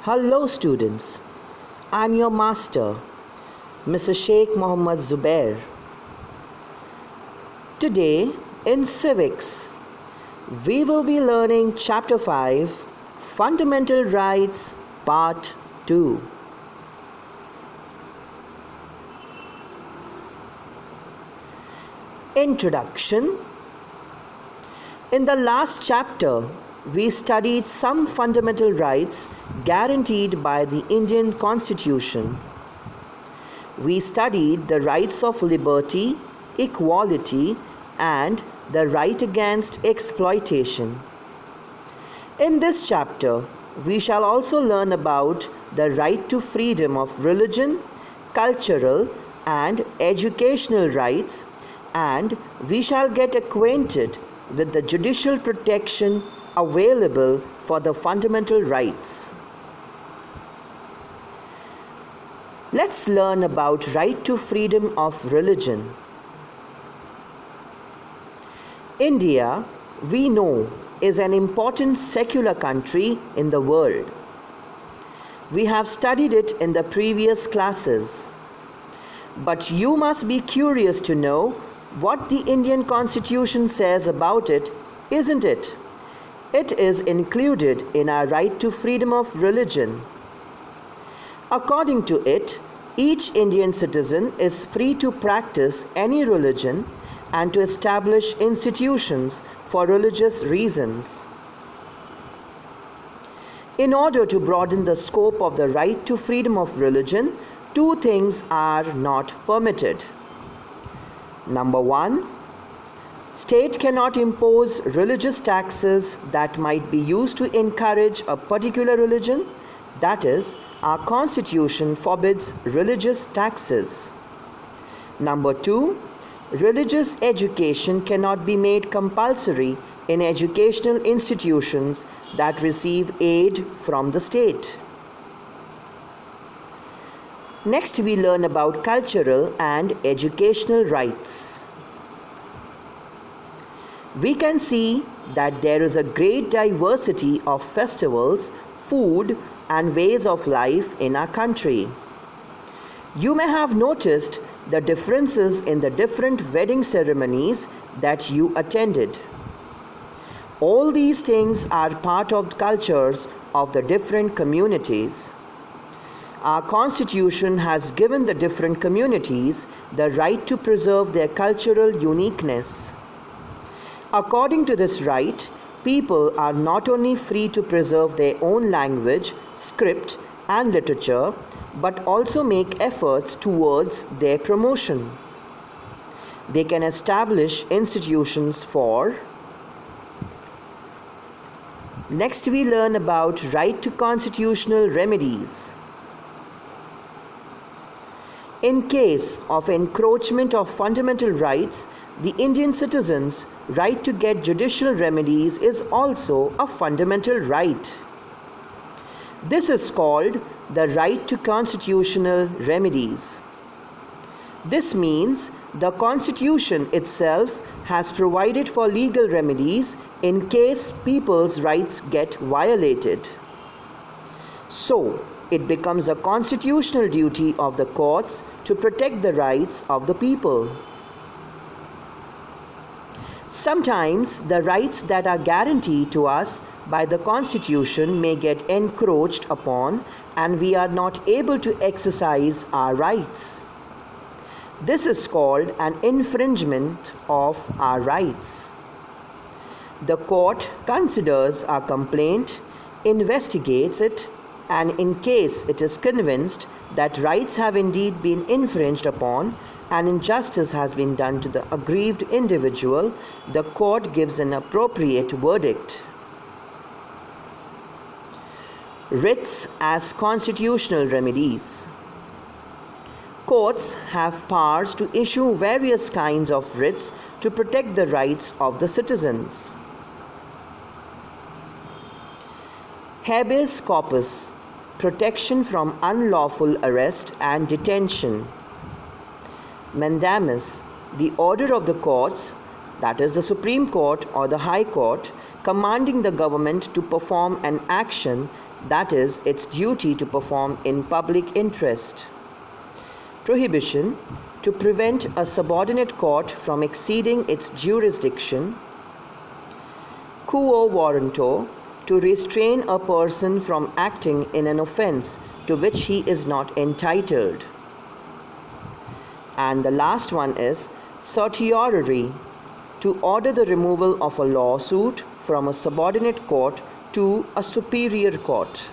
Hello students, I'm your master, Mr. Sheikh Mohammed Zubair. Today in Civics, we will be learning Chapter 5, Fundamental Rights, Part 2. Introduction. In the last chapter, we studied some fundamental rights guaranteed by the Indian Constitution. We studied the rights of liberty, equality, and the right against exploitation. In this chapter, we shall also learn about the right to freedom of religion, cultural and educational rights, and we shall get acquainted with the judicial protection available for the fundamental rights. Let's learn about right to freedom of religion. India, we know, is an important secular country in the world. We have studied it in the previous classes. But you must be curious to know what the Indian Constitution says about it, isn't it? It is included in our right to freedom of religion. According to it, each Indian citizen is free to practice any religion and to establish institutions for religious reasons. In order to broaden the scope of the right to freedom of religion, two things are not permitted. Number one, state cannot impose religious taxes that might be used to encourage a particular religion. That is, our Constitution forbids religious taxes. Number two, religious education cannot be made compulsory in educational institutions that receive aid from the state. Next, we learn about cultural and educational rights. We can see that there is a great diversity of festivals, food, and ways of life in our country. You may have noticed the differences in the different wedding ceremonies that you attended. All these things are part of cultures of the different communities. Our Constitution has given the different communities the right to preserve their cultural uniqueness. According to this right, people are not only free to preserve their own language, script, and literature, but also make efforts towards their promotion. They can establish institutions for. Next, we learn about right to constitutional remedies. In case of encroachment of fundamental rights, the Indian citizens' right to get judicial remedies is also a fundamental right. This is called the right to constitutional remedies. This means the Constitution itself has provided for legal remedies in case people's rights get violated. So, it becomes a constitutional duty of the courts to protect the rights of the people. Sometimes the rights that are guaranteed to us by the Constitution may get encroached upon and we are not able to exercise our rights. This is called an infringement of our rights. The court considers our complaint, investigates it, and in case it is convinced that rights have indeed been infringed upon and injustice has been done to the aggrieved individual, the court gives an appropriate verdict. Writs as constitutional remedies. Courts have powers to issue various kinds of writs to protect the rights of the citizens. Habeas corpus, protection from unlawful arrest and detention. Mandamus, the order of the courts, that is the Supreme Court or the High Court, commanding the government to perform an action that is, its duty to perform in public interest. Prohibition, to prevent a subordinate court from exceeding its jurisdiction. Quo warranto, to restrain a person from acting in an offense to which he is not entitled. And the last one is certiorari, to order the removal of a lawsuit from a subordinate court to a superior court.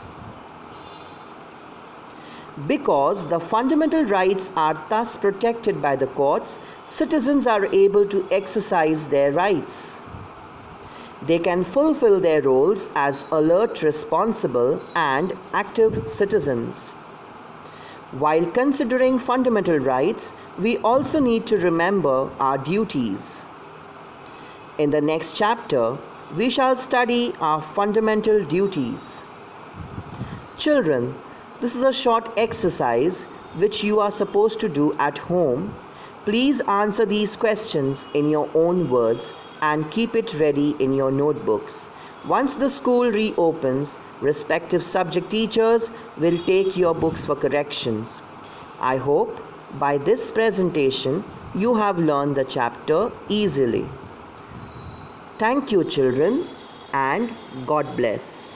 Because the fundamental rights are thus protected by the courts, citizens are able to exercise their rights. They can fulfill their roles as alert, responsible, and active citizens. While considering fundamental rights, we also need to remember our duties. In the next chapter, we shall study our fundamental duties. Children, this is a short exercise which you are supposed to do at home. Please answer these questions in your own words and keep it ready in your notebooks. Once the school reopens, respective subject teachers will take your books for corrections. I hope by this presentation you have learned the chapter easily. Thank you, children, and God bless.